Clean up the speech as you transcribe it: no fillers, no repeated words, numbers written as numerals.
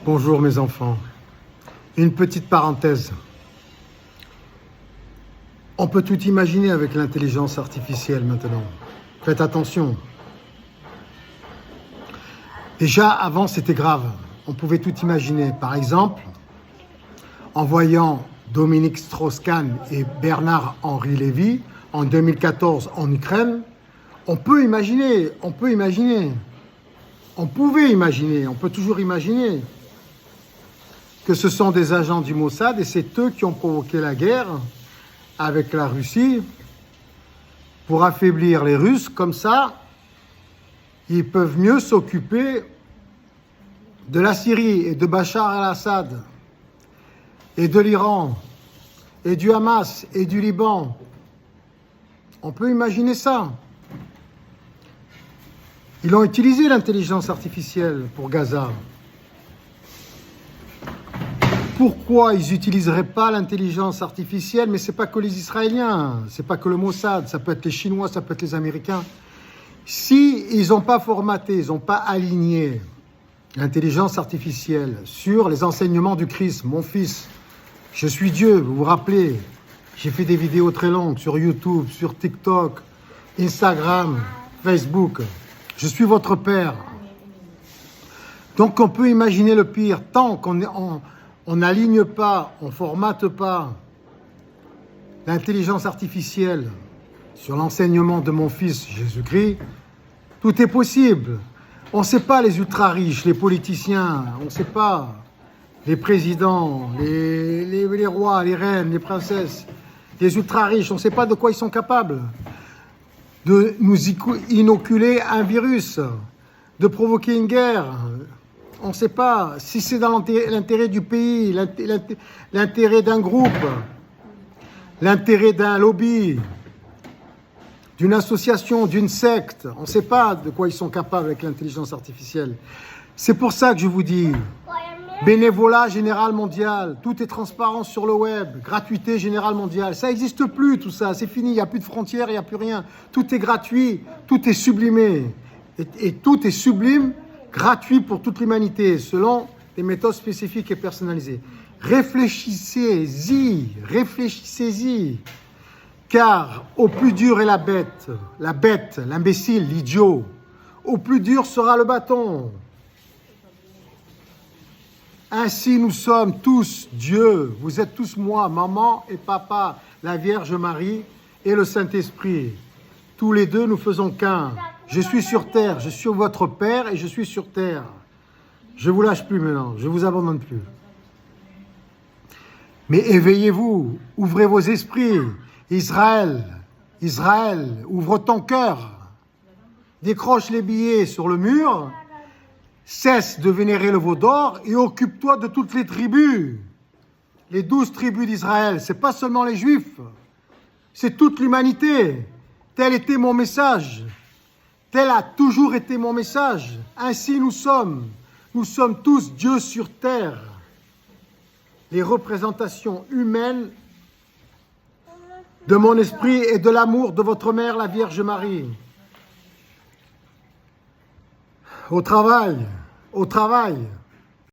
Bonjour mes enfants. Une petite parenthèse. On peut tout imaginer avec l'intelligence artificielle maintenant. Faites attention. Déjà, avant, c'était grave. On pouvait tout imaginer. Par exemple, en voyant Dominique Strauss-Kahn et Bernard-Henri Lévy en 2014 en Ukraine, on pouvait imaginer, on peut toujours imaginer que ce sont des agents du Mossad et c'est eux qui ont provoqué la guerre avec la Russie pour affaiblir les Russes. Comme ça, ils peuvent mieux s'occuper de la Syrie et de Bachar el-Assad et de l'Iran et du Hamas et du Liban. On peut imaginer ça. Ils ont utilisé l'intelligence artificielle pour Gaza. Pourquoi ils n'utiliseraient pas l'intelligence artificielle? Mais ce n'est pas que les Israéliens, ce n'est pas que le Mossad, ça peut être les Chinois, ça peut être les Américains. Si ils n'ont pas formaté, ils n'ont pas aligné l'intelligence artificielle sur les enseignements du Christ, mon fils, je suis Dieu, vous vous rappelez, j'ai fait des vidéos très longues sur YouTube, sur TikTok, Instagram, Facebook, je suis votre Père. Donc on peut imaginer le pire, tant qu'on n'aligne pas, on ne formate pas l'intelligence artificielle sur l'enseignement de mon fils Jésus-Christ, tout est possible. On ne sait pas les ultra-riches, les politiciens, on ne sait pas les présidents, les rois, les reines, les princesses, les ultra-riches, on ne sait pas de quoi ils sont capables. De nous inoculer un virus, de provoquer une guerre. On ne sait pas si c'est dans l'intérêt du pays, l'intérêt d'un groupe, l'intérêt d'un lobby, d'une association, d'une secte. On ne sait pas de quoi ils sont capables avec l'intelligence artificielle. C'est pour ça que je vous dis, bénévolat général mondial, tout est transparent sur le web, gratuité générale mondiale. Ça n'existe plus tout ça, c'est fini, il n'y a plus de frontières, il n'y a plus rien. Tout est gratuit, tout est sublimé. Et tout est sublime, gratuit pour toute l'humanité, selon des méthodes spécifiques et personnalisées. Réfléchissez-y, car au plus dur est la bête, l'imbécile, l'idiot. Au plus dur sera le bâton. Ainsi nous sommes tous Dieu, vous êtes tous moi, maman et papa, la Vierge Marie et le Saint-Esprit. Tous les deux nous faisons qu'un. Je suis sur terre, je suis votre Père et je suis sur terre. Je ne vous lâche plus maintenant, je ne vous abandonne plus. Mais éveillez-vous, ouvrez vos esprits. Israël, ouvre ton cœur. Décroche les billets sur le mur. Cesse de vénérer le veau d'or et occupe-toi de toutes les tribus. Les 12 tribus d'Israël, ce n'est pas seulement les Juifs, c'est toute l'humanité. Tel était mon message. Tel a toujours été mon message. Ainsi nous sommes. Nous sommes tous Dieu sur terre. Les représentations humaines de mon esprit et de l'amour de votre mère, la Vierge Marie. Au travail,